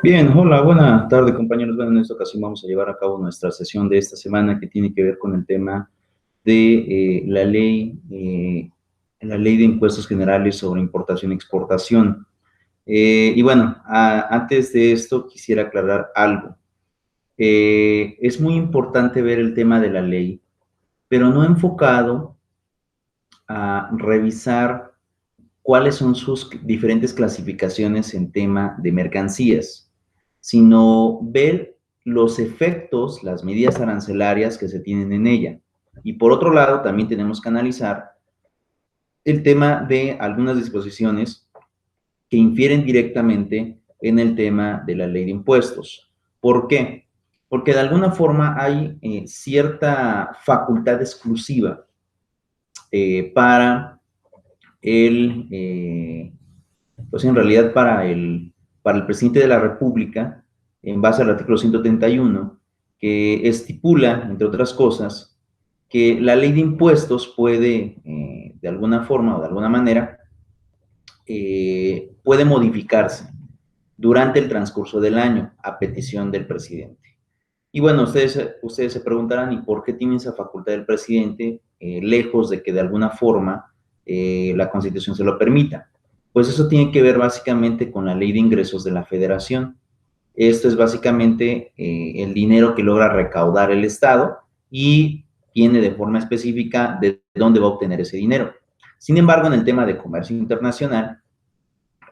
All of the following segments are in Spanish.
Bien, hola, buena tarde compañeros. Bueno, en esta ocasión vamos a llevar a cabo nuestra sesión de esta semana que tiene que ver con el tema de la ley de impuestos generales sobre importación y exportación. Y bueno, antes de esto quisiera aclarar algo. Es muy importante ver el tema de la ley, pero no enfocado a revisar cuáles son sus diferentes clasificaciones en tema de mercancías, sino ver los efectos, las medidas arancelarias que se tienen en ella. Y por otro lado, también tenemos que analizar el tema de algunas disposiciones que infieren directamente en el tema de la ley de impuestos. ¿Por qué? Porque de alguna forma hay cierta facultad exclusiva para pues en realidad para el presidente de la República, en base al artículo 131, que estipula, entre otras cosas, que la ley de impuestos puede, de alguna forma o de alguna manera, puede modificarse durante el transcurso del año a petición del presidente. Y bueno, ustedes se preguntarán, ¿y por qué tiene esa facultad el presidente, lejos de que de alguna forma la Constitución se lo permita? Pues eso tiene que ver básicamente con la ley de ingresos de la Federación. Esto es básicamente el dinero que logra recaudar el Estado y tiene de forma específica de dónde va a obtener ese dinero. Sin embargo, en el tema de comercio internacional,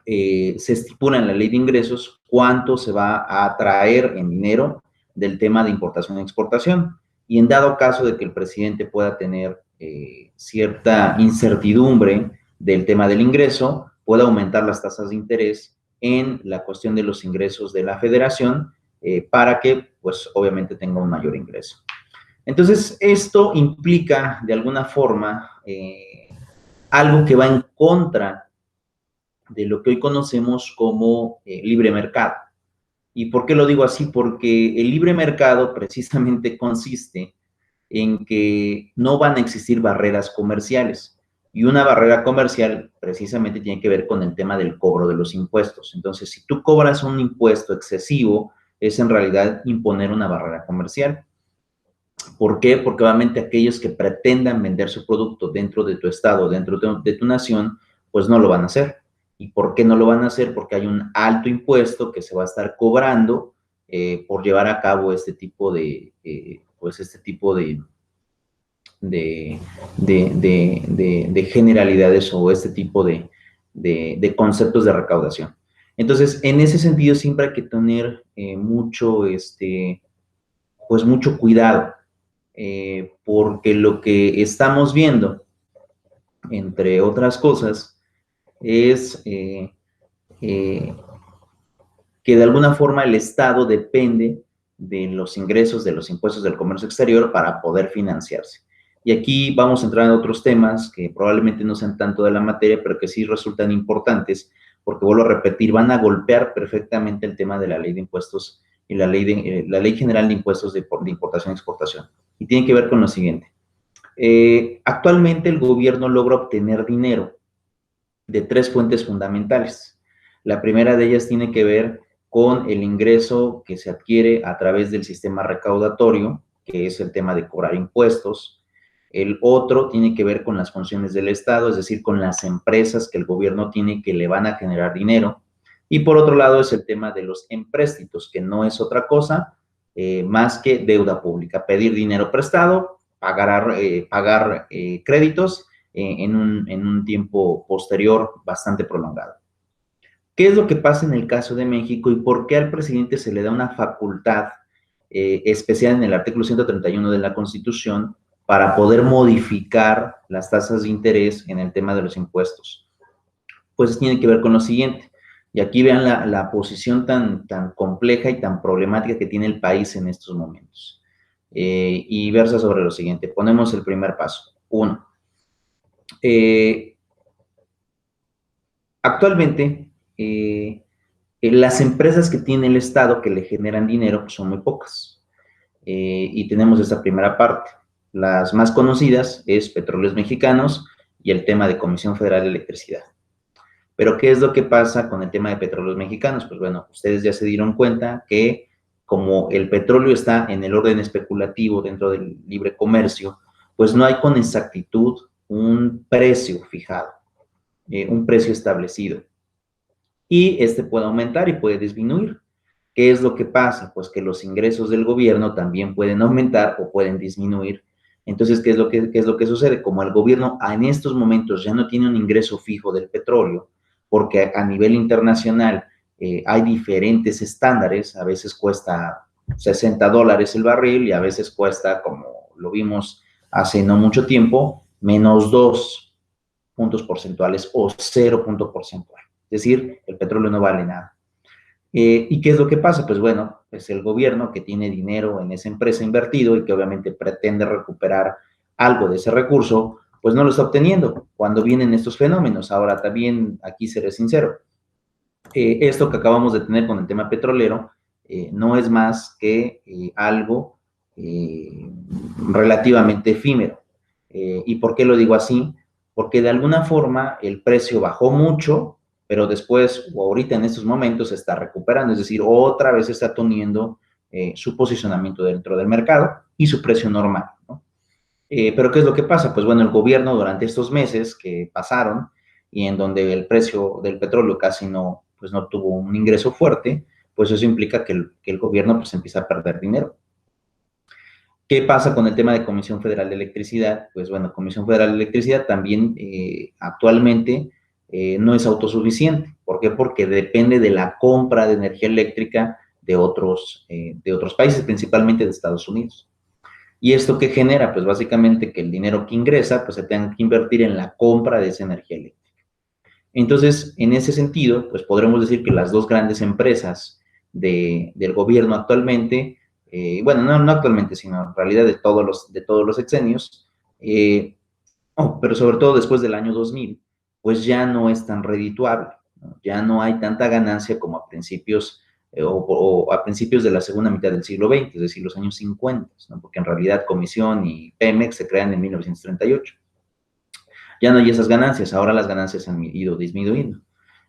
se estipula en la ley de ingresos cuánto se va a traer en dinero del tema de importación y exportación. Y en dado caso de que el presidente pueda tener cierta incertidumbre del tema del ingreso, puede aumentar las tasas de interés en la cuestión de los ingresos de la federación para que, pues, obviamente tenga un mayor ingreso. Entonces, esto implica, de alguna forma, algo que va en contra de lo que hoy conocemos como libre mercado. ¿Y por qué lo digo así? Porque el libre mercado precisamente consiste en que no van a existir barreras comerciales. Y una barrera comercial precisamente tiene que ver con el tema del cobro de los impuestos. Entonces, si tú cobras un impuesto excesivo, es en realidad imponer una barrera comercial. ¿Por qué? Porque obviamente aquellos que pretendan vender su producto dentro de tu estado, dentro de tu nación, pues no lo van a hacer. ¿Y por qué no lo van a hacer? Porque hay un alto impuesto que se va a estar cobrando por llevar a cabo este tipo de generalidades o este tipo de conceptos de recaudación. Entonces, en ese sentido, siempre hay que tener pues mucho cuidado, porque lo que estamos viendo, entre otras cosas, es eh, que de alguna forma el Estado depende de los ingresos de los impuestos del comercio exterior para poder financiarse. Y aquí vamos a entrar en otros temas que probablemente no sean tanto de la materia, pero que sí resultan importantes, porque vuelvo a repetir, van a golpear perfectamente el tema de la ley de impuestos y la ley general de impuestos de importación y exportación. Y tiene que ver con lo siguiente. Actualmente el gobierno logra obtener dinero de tres fuentes fundamentales. La primera de ellas tiene que ver con el ingreso que se adquiere a través del sistema recaudatorio, que es el tema de cobrar impuestos. El otro tiene que ver con las funciones del Estado, es decir, con las empresas que el gobierno tiene que le van a generar dinero. Y por otro lado es el tema de los empréstitos, que no es otra cosa más que deuda pública, pedir dinero prestado, pagar créditos en un tiempo posterior bastante prolongado. ¿Qué es lo que pasa en el caso de México y por qué al presidente se le da una facultad especial en el artículo 131 de la Constitución para poder modificar las tasas de interés en el tema de los impuestos? Pues tiene que ver con lo siguiente. Y aquí vean la posición tan compleja y tan problemática que tiene el país en estos momentos. Y versa sobre lo siguiente. Ponemos el primer paso. Uno, actualmente, las empresas que tiene el Estado que le generan dinero pues, son muy pocas. Y tenemos esta primera parte. Las más conocidas es Petróleos Mexicanos y el tema de Comisión Federal de Electricidad. Pero, ¿qué es lo que pasa con el tema de petróleos mexicanos? Pues bueno, ustedes ya se dieron cuenta que como el petróleo está en el orden especulativo dentro del libre comercio, pues no hay con exactitud un precio fijado, un precio establecido. Y este puede aumentar y puede disminuir. ¿Qué es lo que pasa? Pues que los ingresos del gobierno también pueden aumentar o pueden disminuir. Entonces, qué es lo que sucede? Como el gobierno en estos momentos ya no tiene un ingreso fijo del petróleo, porque a nivel internacional hay diferentes estándares, a veces cuesta $60 el barril y a veces cuesta, como lo vimos hace no mucho tiempo, menos 2 puntos porcentuales o 0 punto porcentual. Es decir, el petróleo no vale nada. ¿Y qué es lo que pasa? Pues bueno, pues el gobierno que tiene dinero en esa empresa invertido y que obviamente pretende recuperar algo de ese recurso, pues no lo está obteniendo cuando vienen estos fenómenos. Ahora, también aquí seré sincero, esto que acabamos de tener con el tema petrolero no es más que algo eh, relativamente efímero. ¿Y por qué lo digo así? Porque de alguna forma el precio bajó mucho, pero después o ahorita en estos momentos se está recuperando, es decir, otra vez está teniendo su posicionamiento dentro del mercado y su precio normal, ¿no? Pero ¿qué es lo que pasa? Pues bueno, el gobierno durante estos meses que pasaron y en donde el precio del petróleo casi no, pues no tuvo un ingreso fuerte, pues eso implica que el gobierno pues empieza a perder dinero. ¿Qué pasa con el tema de Comisión Federal de Electricidad? Pues bueno, Comisión Federal de Electricidad también actualmente no es autosuficiente. ¿Por qué? Porque depende de la compra de energía eléctrica de otros países, principalmente de Estados Unidos. ¿Y esto qué genera? Pues básicamente que el dinero que ingresa, pues se tenga que invertir en la compra de esa energía eléctrica. Entonces, en ese sentido, pues podremos decir que las dos grandes empresas del gobierno actualmente, bueno, no actualmente, sino en realidad de todos los sexenios, pero sobre todo después del año 2000, pues ya no es tan redituable, ¿no? Ya no hay tanta ganancia como a principios o a principios de la segunda mitad del siglo XX, es decir, los años 50, ¿no? Porque en realidad Comisión y Pemex se crean en 1938. Ya no hay esas ganancias, ahora las ganancias han ido disminuyendo.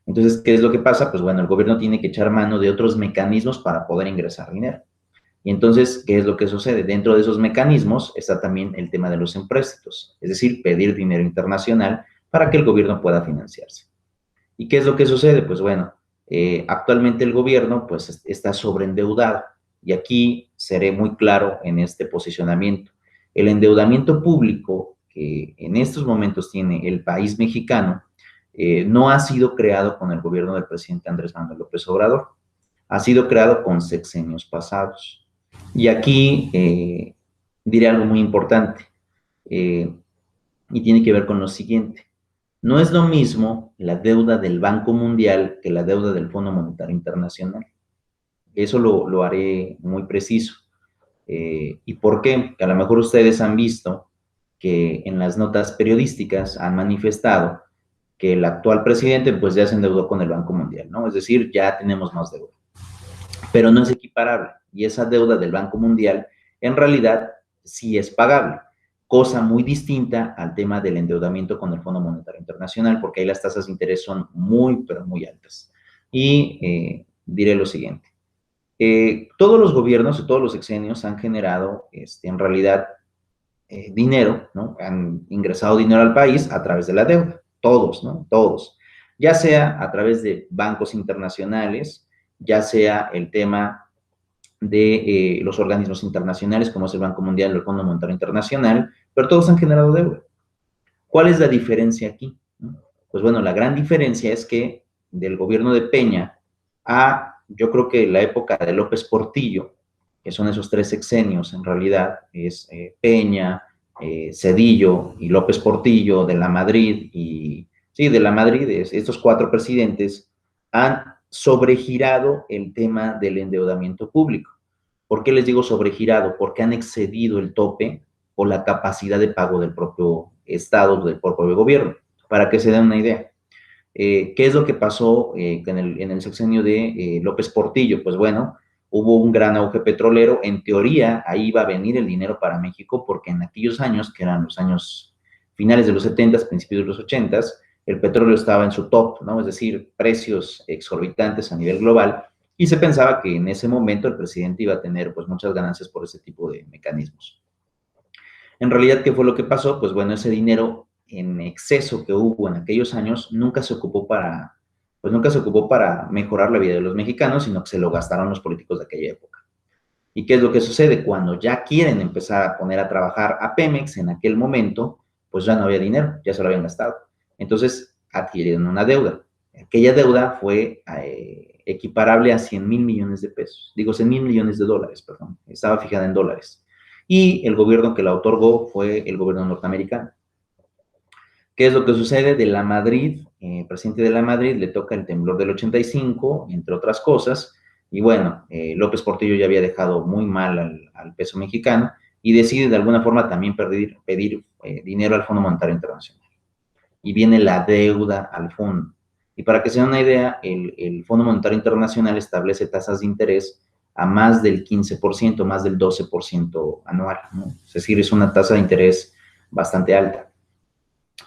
Entonces, ¿qué es lo que pasa? Pues bueno, el gobierno tiene que echar mano de otros mecanismos para poder ingresar dinero. Y entonces, ¿qué es lo que sucede? Dentro de esos mecanismos está también el tema de los empréstitos, es decir, pedir dinero internacional para que el gobierno pueda financiarse. ¿Y qué es lo que sucede? Pues bueno, actualmente el gobierno pues está sobreendeudado y aquí seré muy claro en este posicionamiento. El endeudamiento público que en estos momentos tiene el país mexicano no ha sido creado con el gobierno del presidente Andrés Manuel López Obrador, ha sido creado con sexenios pasados. Y aquí diré algo muy importante eh, y tiene que ver con lo siguiente. No es lo mismo la deuda del Banco Mundial que la deuda del Fondo Monetario Internacional. Eso lo haré muy preciso. ¿Y por qué? Que a lo mejor ustedes han visto que en las notas periodísticas han manifestado que el actual presidente pues ya se endeudó con el Banco Mundial, ¿no? Es decir, ya tenemos más deuda. Pero no es equiparable. Y esa deuda del Banco Mundial en realidad sí es pagable, cosa muy distinta al tema del endeudamiento con el Fondo Monetario Internacional, porque ahí las tasas de interés son muy, pero muy altas. Y diré lo siguiente. Todos los gobiernos y todos los sexenios han generado, en realidad, dinero, ¿no? Han ingresado dinero al país a través de la deuda. Todos, ¿no? Todos. Ya sea a través de bancos internacionales, ya sea el tema de los organismos internacionales, como es el Banco Mundial o el Fondo Monetario Internacional, pero todos han generado deuda. ¿Cuál es la diferencia aquí? Pues bueno, la gran diferencia es que del gobierno de Peña a, yo creo que la época de López Portillo, que son esos tres sexenios, en realidad es Peña, Zedillo y López Portillo, de la Madrid, y sí, de la Madrid, estos cuatro presidentes han sobregirado el tema del endeudamiento público. ¿Por qué les digo sobregirado? Porque han excedido el tope o la capacidad de pago del propio Estado, del propio gobierno, para que se den una idea. ¿Qué es lo que pasó en el sexenio de López Portillo? Pues bueno, hubo un gran auge petrolero, en teoría ahí iba a venir el dinero para México, porque en aquellos años, que eran los años finales de los 70, principios de los 80, el petróleo estaba en su top, ¿no? Es decir, precios exorbitantes a nivel global, y se pensaba que en ese momento el presidente iba a tener pues muchas ganancias por ese tipo de mecanismos. En realidad, ¿qué fue lo que pasó? Pues bueno, ese dinero en exceso que hubo en aquellos años nunca se ocupó para, pues nunca se ocupó para mejorar la vida de los mexicanos, sino que se lo gastaron los políticos de aquella época. ¿Y qué es lo que sucede? Cuando ya quieren empezar a poner a trabajar a Pemex en aquel momento, pues ya no había dinero, ya se lo habían gastado. Entonces adquirieron una deuda. Aquella deuda fue equiparable a 100,000 millones de pesos. Digo, 100,000 millones de dólares, perdón. Estaba fijada en dólares. Y el gobierno que la otorgó fue el gobierno norteamericano. ¿Qué es lo que sucede? De la Madrid, presidente de la Madrid, le toca el temblor del 85, entre otras cosas, y bueno, López Portillo ya había dejado muy mal al peso mexicano y decide de alguna forma también pedir dinero al Fondo Monetario Internacional. Y viene la deuda al fondo. Y para que se den una idea, el Fondo Monetario Internacional establece tasas de interés a más del 15%, más del 12% anual, ¿no? Es decir, es una tasa de interés bastante alta.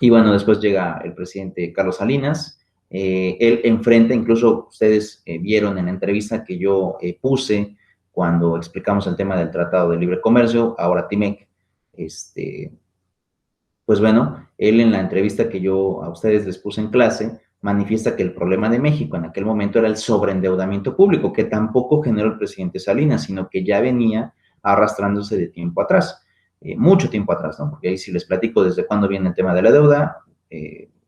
Y bueno, después llega el presidente Carlos Salinas. Él enfrenta, incluso ustedes vieron en la entrevista que yo puse cuando explicamos el tema del Tratado de Libre Comercio, ahora TIMEC, pues bueno, él en la entrevista que yo a ustedes les puse en clase, manifiesta que el problema de México en aquel momento era el sobreendeudamiento público, que tampoco generó el presidente Salinas, sino que ya venía arrastrándose de tiempo atrás, mucho tiempo atrás, ¿no? Porque ahí si les platico desde cuándo viene el tema de la deuda,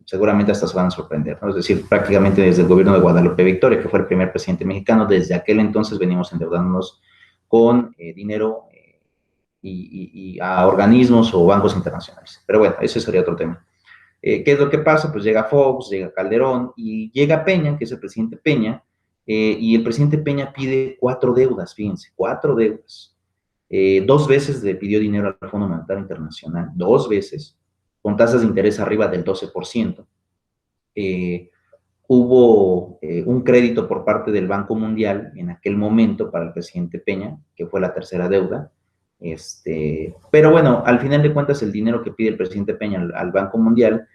seguramente hasta se van a sorprender, ¿no? Es decir, prácticamente desde el gobierno de Guadalupe Victoria, que fue el primer presidente mexicano, desde aquel entonces venimos endeudándonos con dinero y a organismos o bancos internacionales. Pero bueno, ese sería otro tema. ¿Qué es lo que pasa? Pues llega Fox, llega Calderón y llega Peña, que es el presidente Peña, y el presidente Peña pide 4 deudas, fíjense, 4 deudas. 2 veces le pidió dinero al Fondo Monetario Internacional, 2 veces, con tasas de interés arriba del 12%. Hubo un crédito por parte del Banco Mundial en aquel momento para el presidente Peña, que fue la tercera deuda. Pero bueno, al final de cuentas, el dinero que pide el presidente Peña al Banco Mundial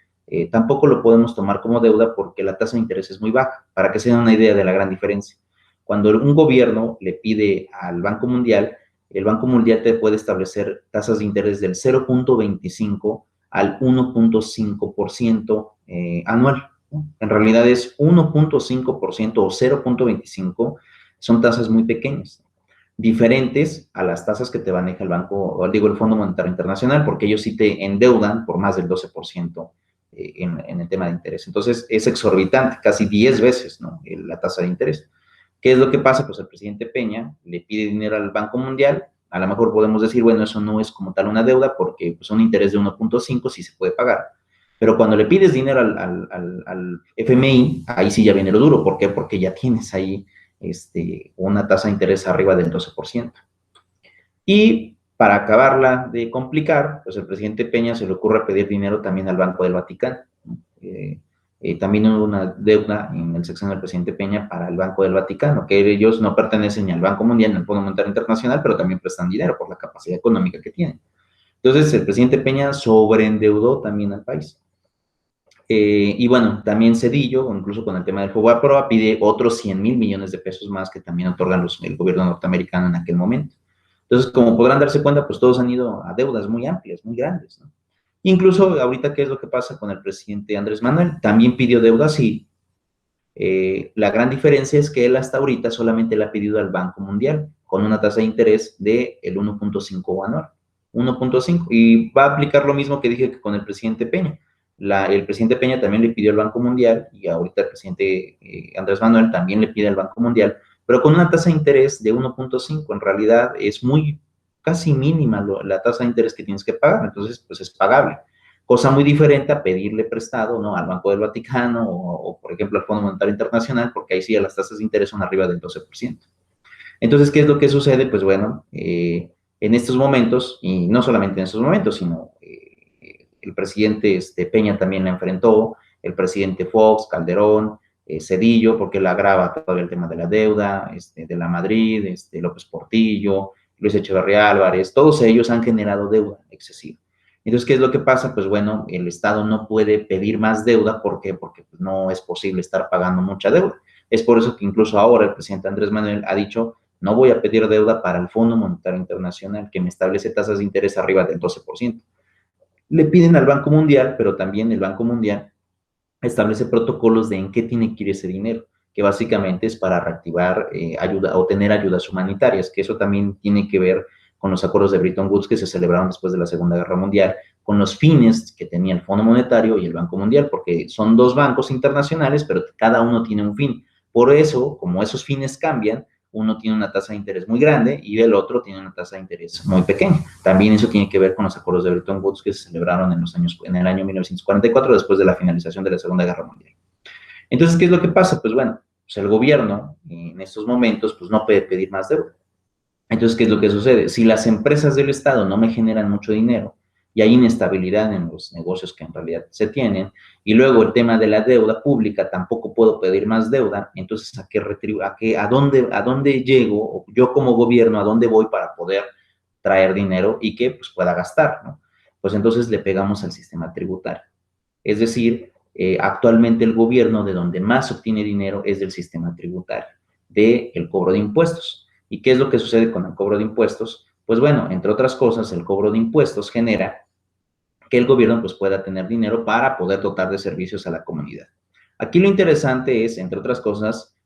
tampoco lo podemos tomar como deuda porque la tasa de interés es muy baja, para que se den una idea de la gran diferencia. Cuando un gobierno le pide al Banco Mundial, el Banco Mundial te puede establecer tasas de interés del 0.25 al 1.5% anual. En realidad es 1.5% o 0.25, son tasas muy pequeñas, diferentes a las tasas que te maneja el el Fondo Monetario Internacional, porque ellos sí te endeudan por más del 12% en el tema de interés. Entonces es exorbitante, casi 10 veces, ¿no?, la tasa de interés. ¿Qué es lo que pasa? Pues el presidente Peña le pide dinero al Banco Mundial, a lo mejor podemos decir, bueno, eso no es como tal una deuda porque pues, un interés de 1.5 sí se puede pagar. Pero cuando le pides dinero al FMI, ahí sí ya viene lo duro. ¿Por qué? Porque ya tienes ahí una tasa de interés arriba del 12%. Y para acabarla de complicar, pues el presidente Peña se le ocurre pedir dinero también al Banco del Vaticano. También hubo una deuda en el sexenio del presidente Peña para el Banco del Vaticano, que ellos no pertenecen ni al Banco Mundial ni al Fondo Monetario Internacional, pero también prestan dinero por la capacidad económica que tienen. Entonces, el presidente Peña sobreendeudó también al país. Y bueno, también Cedillo, incluso con el tema del Fobaproa, pide otros 100,000 millones de pesos más que también otorgan el gobierno norteamericano en aquel momento. Entonces, como podrán darse cuenta, pues todos han ido a deudas muy amplias, muy grandes, ¿no? Incluso ahorita, ¿qué es lo que pasa con el presidente Andrés Manuel? También pidió deuda, sí. La gran diferencia es que él hasta ahorita solamente le ha pedido al Banco Mundial con una tasa de interés del 1.5 anual. 1.5. Y va a aplicar lo mismo que dije que con el presidente Peña. El presidente Peña también le pidió al Banco Mundial y ahorita el presidente Andrés Manuel también le pide al Banco Mundial, pero con una tasa de interés de 1.5. En realidad es casi mínima la tasa de interés que tienes que pagar, entonces pues es pagable. Cosa muy diferente a pedirle prestado, ¿no?, al Banco del Vaticano o, por ejemplo, al Fondo Monetario Internacional, porque ahí sí las tasas de interés son arriba del 12%. Entonces, ¿qué es lo que sucede? Pues bueno, en estos momentos, y no solamente en estos momentos, sino el presidente Peña también la enfrentó, el presidente Fox, Calderón, Cedillo, porque él agrava todavía el tema de la deuda, de la Madrid, López Portillo, Luis Echeverría Álvarez, todos ellos han generado deuda excesiva. Entonces, ¿qué es lo que pasa? Pues bueno, el Estado no puede pedir más deuda. ¿Por qué? Porque pues, no es posible estar pagando mucha deuda. Es por eso que incluso ahora el presidente Andrés Manuel ha dicho, no voy a pedir deuda para el Fondo Monetario Internacional, que me establece tasas de interés arriba del 12%. Le piden al Banco Mundial, pero también el Banco Mundial establece protocolos de en qué tiene que ir ese dinero, que básicamente es para reactivar ayuda o tener ayudas humanitarias, que eso también tiene que ver con los acuerdos de Bretton Woods que se celebraron después de la Segunda Guerra Mundial, con los fines que tenía el Fondo Monetario y el Banco Mundial, porque son dos bancos internacionales, pero cada uno tiene un fin. Por eso, como esos fines cambian, uno tiene una tasa de interés muy grande y el otro tiene una tasa de interés muy pequeña. También eso tiene que ver con los acuerdos de Bretton Woods que se celebraron en el año 1944, después de la finalización de la Segunda Guerra Mundial. Entonces, ¿qué es lo que pasa? Pues bueno, pues el gobierno en estos momentos pues no puede pedir más deuda. Entonces, ¿qué es lo que sucede? Si las empresas del Estado no me generan mucho dinero y hay inestabilidad en los negocios que en realidad se tienen, y luego el tema de la deuda pública, tampoco puedo pedir más deuda, entonces, ¿a dónde llego? Yo como gobierno, ¿a dónde voy para poder traer dinero y que pues, pueda gastar? ¿No? Pues entonces le pegamos al sistema tributario. Es decir, actualmente el gobierno de donde más obtiene dinero es del sistema tributario, del cobro de impuestos. ¿Y qué es lo que sucede con el cobro de impuestos? Pues bueno, entre otras cosas, el cobro de impuestos genera que el gobierno pues, pueda tener dinero para poder dotar de servicios a la comunidad. Aquí lo interesante es, entre otras cosas,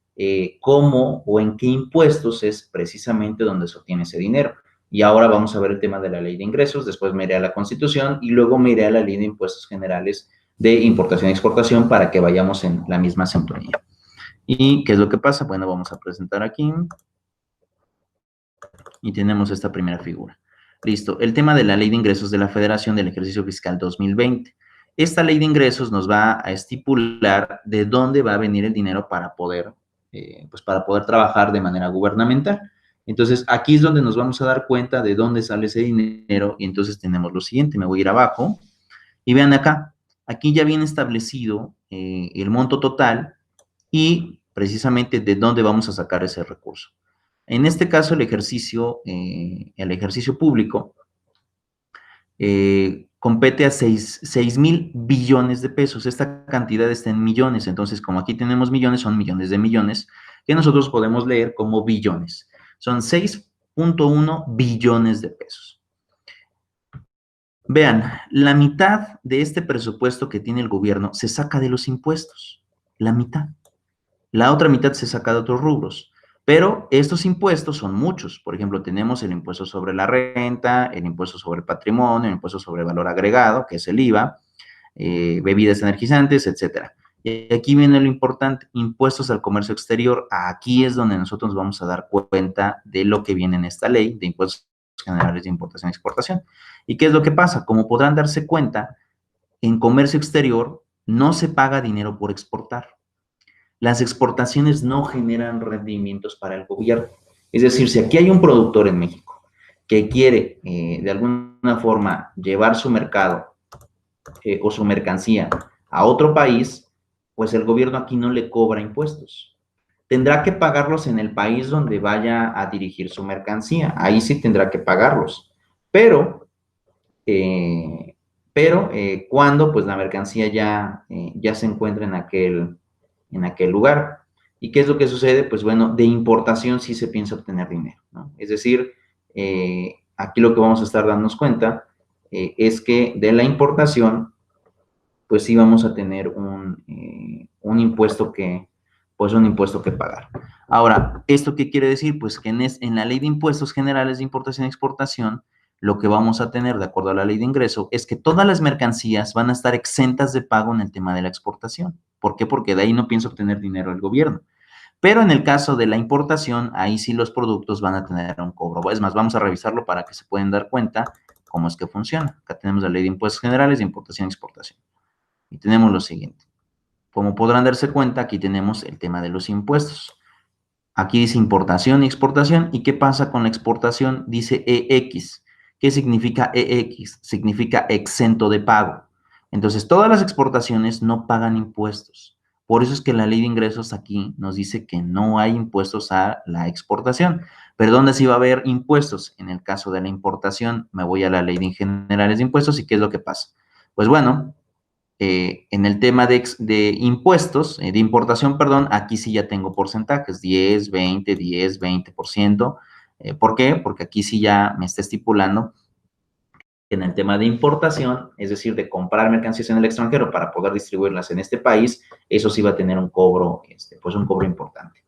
cómo o en qué impuestos es precisamente donde se obtiene ese dinero. Y ahora vamos a ver el tema de la ley de ingresos, después me iré a la Constitución y luego me iré a la ley de impuestos generales de importación y exportación para que vayamos en la misma sintonía. ¿Y qué es lo que pasa? Bueno, vamos a presentar aquí y tenemos esta primera figura. Listo, el tema de la Ley de Ingresos de la Federación del Ejercicio Fiscal 2020. Esta Ley de Ingresos nos va a estipular de dónde va a venir el dinero para poder, pues para poder trabajar de manera gubernamental. Entonces, aquí es donde nos vamos a dar cuenta de dónde sale ese dinero y entonces tenemos lo siguiente, me voy a ir abajo y vean acá, aquí ya viene establecido el monto total y precisamente de dónde vamos a sacar ese recurso. En este caso, el ejercicio público compete a 6,000 billones de pesos. Esta cantidad está en millones, entonces como aquí tenemos millones, son millones de millones, que nosotros podemos leer como billones. Son 6,1 billones de pesos. Vean, la mitad de este presupuesto que tiene el gobierno se saca de los impuestos, la mitad. La otra mitad se saca de otros rubros. Pero estos impuestos son muchos. Por ejemplo, tenemos el impuesto sobre la renta, el impuesto sobre el patrimonio, el impuesto sobre el valor agregado, que es el IVA, bebidas energizantes, etcétera. Y aquí viene lo importante, impuestos al comercio exterior. Aquí es donde nosotros nos vamos a dar cuenta de lo que viene en esta ley de impuestos generales de importación y exportación. ¿Y qué es lo que pasa? Como podrán darse cuenta, en comercio exterior no se paga dinero por exportar. Las exportaciones no generan rendimientos para el gobierno. Es decir, si aquí hay un productor en México que quiere de alguna forma llevar su mercado o su mercancía a otro país, pues el gobierno aquí no le cobra impuestos. Tendrá que pagarlos en el país donde vaya a dirigir su mercancía. Ahí sí tendrá que pagarlos. Pero cuando pues la mercancía ya se encuentra en aquel lugar. ¿Y qué es lo que sucede? Pues bueno, de importación sí se piensa obtener dinero, ¿no? Es decir, aquí lo que vamos a estar dándonos cuenta es que de la importación, pues sí vamos a tener un impuesto que pagar. Ahora, ¿esto qué quiere decir? Pues que en la ley de impuestos generales de importación y exportación, lo que vamos a tener, de acuerdo a la ley de ingreso, es que todas las mercancías van a estar exentas de pago en el tema de la exportación. ¿Por qué? Porque de ahí no piensa obtener dinero el gobierno. Pero en el caso de la importación, ahí sí los productos van a tener un cobro. Es más, vamos a revisarlo para que se puedan dar cuenta cómo es que funciona. Acá tenemos la ley de impuestos generales de importación y exportación. Y tenemos lo siguiente. Como podrán darse cuenta, aquí tenemos el tema de los impuestos. Aquí dice importación y exportación. ¿Y qué pasa con la exportación? Dice EX. ¿Qué significa EX? Significa exento de pago. Entonces, todas las exportaciones no pagan impuestos. Por eso es que la ley de ingresos aquí nos dice que no hay impuestos a la exportación. Pero ¿dónde sí va a haber impuestos? En el caso de la importación, me voy a la ley de generales de impuestos y ¿qué es lo que pasa? Pues bueno, en el tema de impuestos, de importación, perdón, aquí sí ya tengo porcentajes, 10, 20, 10, 20%. ¿Por qué? Porque aquí sí ya me está estipulando en el tema de importación, es decir, de comprar mercancías en el extranjero para poder distribuirlas en este país, eso sí va a tener un cobro, pues un cobro importante.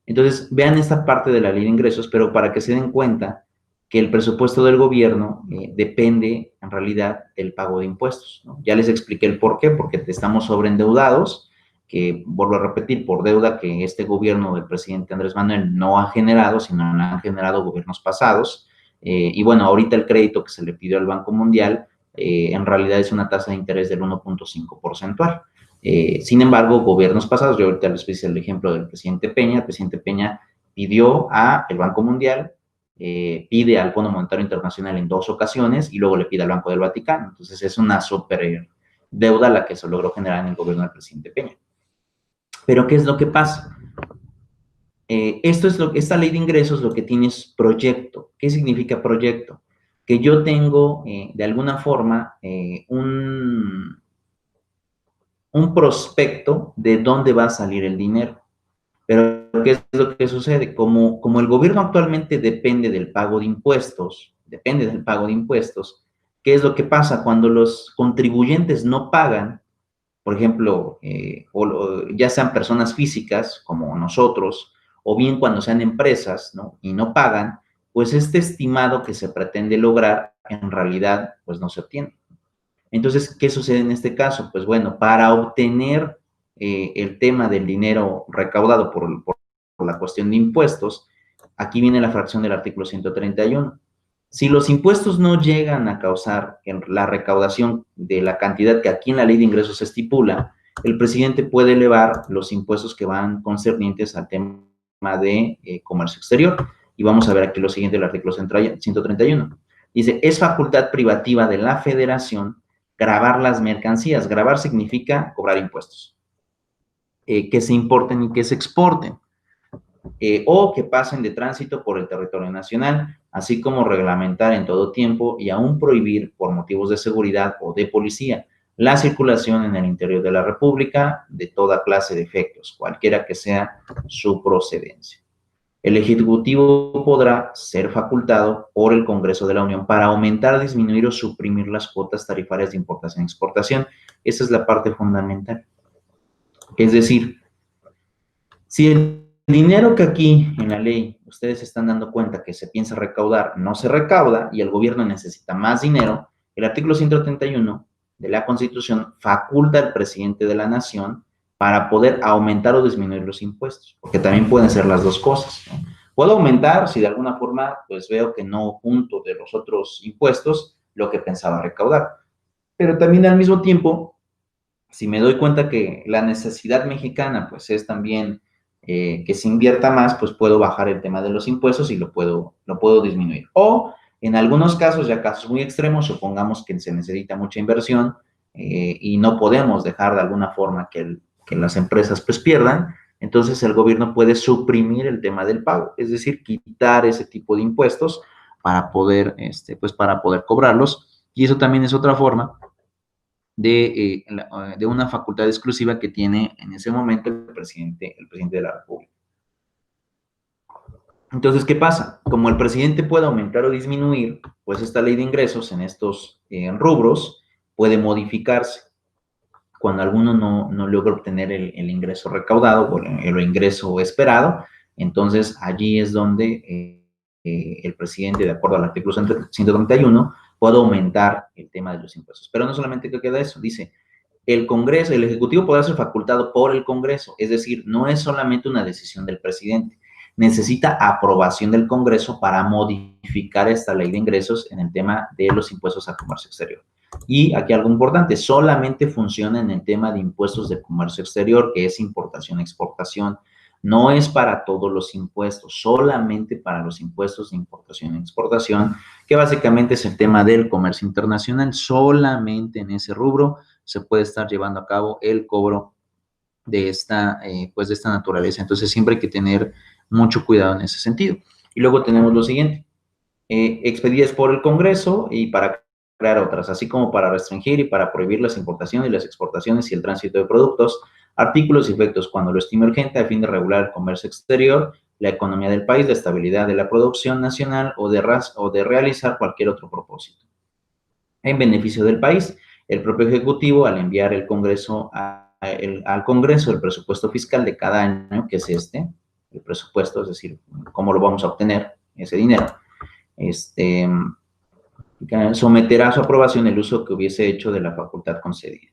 Entonces, vean esta parte de la ley de ingresos, pero para que se den cuenta que el presupuesto del gobierno depende, en realidad, del pago de impuestos, ¿no? Ya les expliqué el por qué, porque estamos sobreendeudados, que vuelvo a repetir, por deuda que este gobierno del presidente Andrés Manuel no ha generado, sino la han generado gobiernos pasados. Y bueno, ahorita el crédito que se le pidió al Banco Mundial, en realidad es una tasa de interés del 1.5 porcentual. Sin embargo, gobiernos pasados, yo ahorita les puse el ejemplo del presidente Peña, el presidente Peña pidió al Banco Mundial, pide al Fondo Monetario Internacional en 2 ocasiones y luego le pide al Banco del Vaticano. Entonces es una super deuda la que se logró generar en el gobierno del presidente Peña. Pero ¿qué es lo que pasa? Esta ley de ingresos lo que tiene es proyecto. ¿Qué significa proyecto? Que yo tengo de alguna forma un prospecto de dónde va a salir el dinero. Pero, ¿qué es lo que sucede? Como el gobierno actualmente depende del pago de impuestos, ¿qué es lo que pasa? Cuando los contribuyentes no pagan, por ejemplo, ya sean personas físicas como nosotros, o bien cuando sean empresas, ¿no? Y no pagan, pues este estimado que se pretende lograr, en realidad, pues no se obtiene. Entonces, ¿qué sucede en este caso? Pues bueno, para obtener el tema del dinero recaudado por la cuestión de impuestos, aquí viene la fracción del artículo 131. Si los impuestos no llegan a causar la recaudación de la cantidad que aquí en la ley de ingresos se estipula, el presidente puede elevar los impuestos que van concernientes al tema de comercio exterior. Y vamos a ver aquí lo siguiente del artículo 131. Dice, es facultad privativa de la federación gravar las mercancías. Gravar significa cobrar impuestos. Que se importen y que se exporten. O que pasen de tránsito por el territorio nacional, así como reglamentar en todo tiempo y aún prohibir por motivos de seguridad o de policía la circulación en el interior de la República de toda clase de efectos, cualquiera que sea su procedencia. El Ejecutivo podrá ser facultado por el Congreso de la Unión para aumentar, disminuir o suprimir las cuotas tarifarias de importación y exportación. Esa es la parte fundamental. Es decir, si el dinero que aquí en la ley ustedes se están dando cuenta que se piensa recaudar no se recauda y el gobierno necesita más dinero, el artículo 131 de la Constitución faculta al presidente de la Nación para poder aumentar o disminuir los impuestos, porque también pueden ser las dos cosas, ¿no? Puedo aumentar si de alguna forma pues veo que no junto de los otros impuestos lo que pensaba recaudar, pero también al mismo tiempo, si me doy cuenta que la necesidad mexicana pues es también que se invierta más, pues puedo bajar el tema de los impuestos y lo puedo disminuir. O en algunos casos, ya casos muy extremos, supongamos que se necesita mucha inversión y no podemos dejar de alguna forma que las empresas pues pierdan, entonces el gobierno puede suprimir el tema del pago, es decir, quitar ese tipo de impuestos para poder, pues para poder cobrarlos. Y eso también es otra forma de una facultad exclusiva que tiene en ese momento el presidente de la República. Entonces, ¿qué pasa? Como el presidente puede aumentar o disminuir, pues esta ley de ingresos en estos rubros puede modificarse cuando alguno no logra obtener el ingreso recaudado o el ingreso esperado. Entonces, allí es donde el presidente, de acuerdo al artículo 131, puede aumentar el tema de los impuestos. Pero no solamente que queda eso, dice, el Congreso, el Ejecutivo podrá ser facultado por el Congreso, es decir, no es solamente una decisión del presidente, necesita aprobación del Congreso para modificar esta ley de ingresos en el tema de los impuestos al comercio exterior. Y aquí algo importante, solamente funciona en el tema de impuestos de comercio exterior, que es importación-exportación. No es para todos los impuestos, solamente para los impuestos de importación y exportación, que básicamente es el tema del comercio internacional. Solamente en ese rubro se puede estar llevando a cabo el cobro pues de esta naturaleza. Entonces, siempre hay que tener mucho cuidado en ese sentido. Y luego tenemos lo siguiente, expedidas por el Congreso y para crear otras, así como para restringir y para prohibir las importaciones y las exportaciones y el tránsito de productos, artículos y efectos cuando lo estime urgente a fin de regular el comercio exterior, la economía del país, la estabilidad de la producción nacional o de realizar cualquier otro propósito. En beneficio del país, el propio Ejecutivo, al enviar al Congreso el presupuesto fiscal de cada año, que es el presupuesto, es decir, cómo lo vamos a obtener ese dinero, someterá a su aprobación el uso que hubiese hecho de la facultad concedida.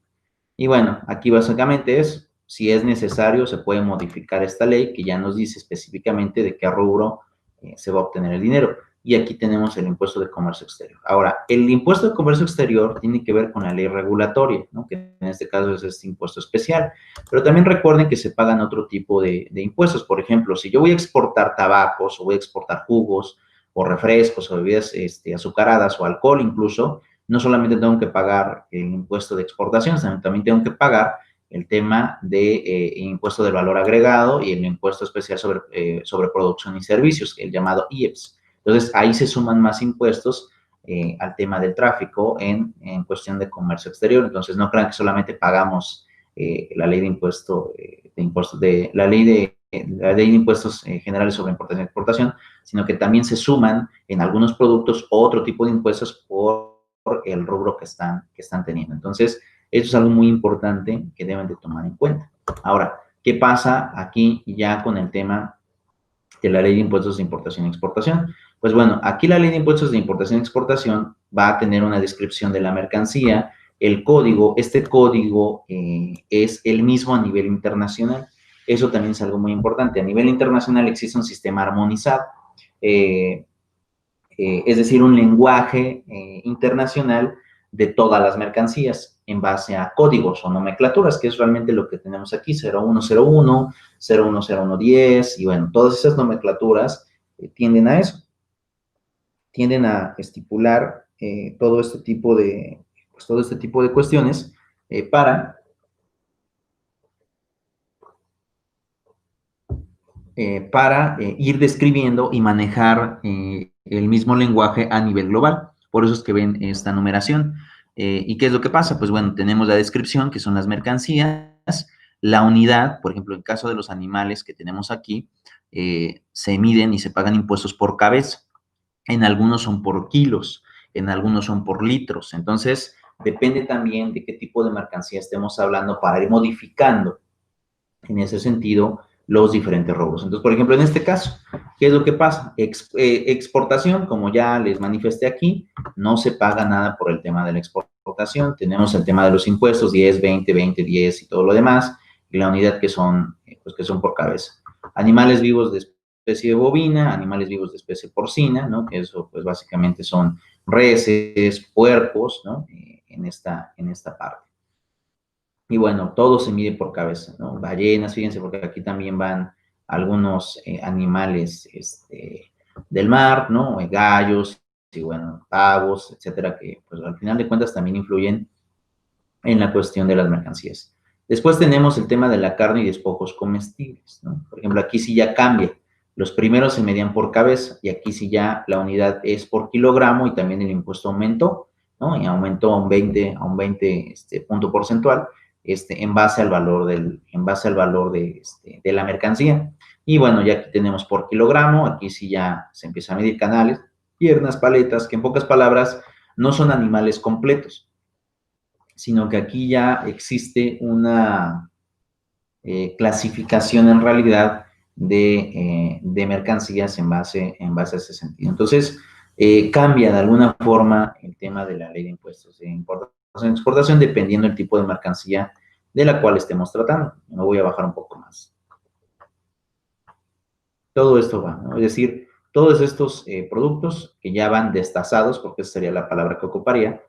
Y bueno, aquí básicamente si es necesario, se puede modificar esta ley que ya nos dice específicamente de qué rubro se va a obtener el dinero. Y aquí tenemos el impuesto de comercio exterior. Ahora, el impuesto de comercio exterior tiene que ver con la ley regulatoria, ¿no? Que en este caso es este impuesto especial. Pero también recuerden que se pagan otro tipo de impuestos. Por ejemplo, si yo voy a exportar tabacos o voy a exportar jugos o refrescos o bebidas azucaradas o alcohol incluso, no solamente tengo que pagar el impuesto de exportación, sino también tengo que pagar el tema de impuesto del valor agregado y el impuesto especial sobre producción y servicios, el llamado IEPS. Entonces, ahí se suman más impuestos al tema del tráfico en cuestión de comercio exterior. Entonces, no crean que solamente pagamos la ley de la ley de impuestos generales sobre importación y exportación, sino que también se suman en algunos productos otro tipo de impuestos por el rubro que están teniendo. Entonces, eso es algo muy importante que deben de tomar en cuenta. Ahora, ¿qué pasa aquí ya con el tema de la ley de impuestos de importación y exportación? Pues bueno, aquí la ley de impuestos de importación y exportación va a tener una descripción de la mercancía, el código, este código es el mismo a nivel internacional. Eso también es algo muy importante. A nivel internacional existe un sistema armonizado, es decir, un lenguaje internacional de todas las mercancías en base a códigos o nomenclaturas, que es realmente lo que tenemos aquí, 0101, 010110, y bueno, todas esas nomenclaturas tienden a eso, tienden a estipular todo este tipo de cuestiones para ir describiendo y manejar el mismo lenguaje a nivel global. Por eso es que ven esta numeración. ¿Y qué es lo que pasa? Pues bueno, tenemos la descripción, que son las mercancías, la unidad, por ejemplo, en caso de los animales que tenemos aquí, se miden y se pagan impuestos por cabeza. En algunos son por kilos, en algunos son por litros. Entonces, depende también de qué tipo de mercancía estemos hablando para ir modificando en ese sentido los diferentes rubros. Entonces, por ejemplo, en este caso, ¿qué es lo que pasa? Exportación, como ya les manifesté aquí, no se paga nada por el tema de la exportación. Tenemos el tema de los impuestos, 10, 20, 20, 10 y todo lo demás, y la unidad que son por cabeza. Animales vivos de especie bovina, animales vivos de especie porcina, ¿no? Que eso, pues, básicamente son reses, puercos, ¿no? En esta parte. Y bueno, todo se mide por cabeza, ¿no? Ballenas, fíjense, porque aquí también van algunos animales del mar, ¿no? Gallos, y bueno, pavos, etcétera, que pues al final de cuentas también influyen en la cuestión de las mercancías. Después tenemos el tema de la carne y despojos comestibles, ¿no? Por ejemplo, aquí sí ya cambia. Los primeros se medían por cabeza y aquí sí ya la unidad es por kilogramo y también el impuesto aumentó, ¿no? Y aumentó a un 20 punto porcentual en base al valor de la mercancía. Y bueno, ya aquí tenemos por kilogramo, aquí sí ya se empieza a medir canales, piernas, paletas, que en pocas palabras no son animales completos, sino que aquí ya existe una clasificación en realidad de mercancías en base a ese sentido. Entonces, cambia de alguna forma el tema de la ley de impuestos de importación y exportación dependiendo del tipo de mercancía de la cual estemos tratando. Me voy a bajar un poco más. Todo esto va, ¿no? Es decir, todos estos productos que ya van destazados, porque esa sería la palabra que ocuparía,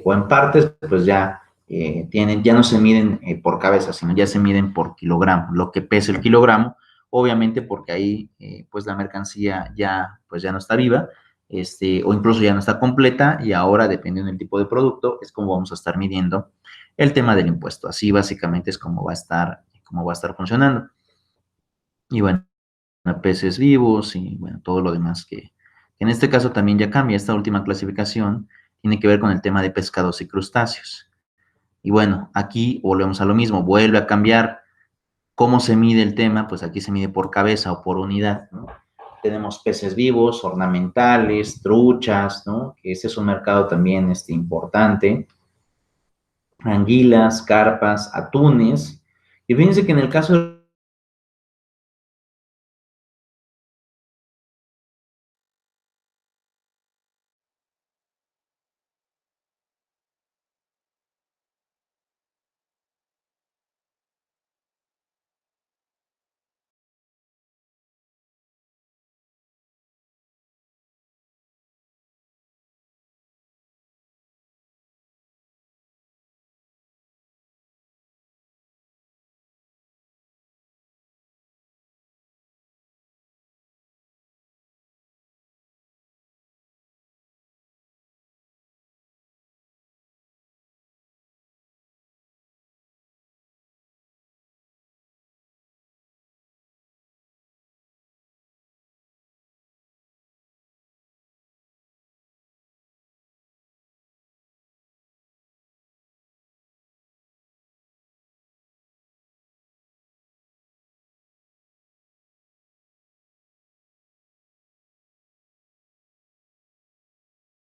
o en partes, pues ya ya no se miden por cabeza, sino ya se miden por kilogramo, lo que pesa el kilogramo, obviamente porque ahí pues la mercancía pues ya no está viva, o incluso ya no está completa, y ahora, dependiendo del tipo de producto, es como vamos a estar midiendo el tema del impuesto. Así básicamente es como va a estar funcionando. Y bueno, peces vivos y bueno, todo lo demás que en este caso también ya cambia. Esta última clasificación tiene que ver con el tema de pescados y crustáceos. Y bueno, aquí volvemos a lo mismo, vuelve a cambiar. ¿Cómo se mide el tema? Pues aquí se mide por cabeza o por unidad, ¿no? Tenemos peces vivos, ornamentales, truchas, ¿no? Que ese es un mercado también importante. Anguilas, carpas, atunes. Y fíjense que en el caso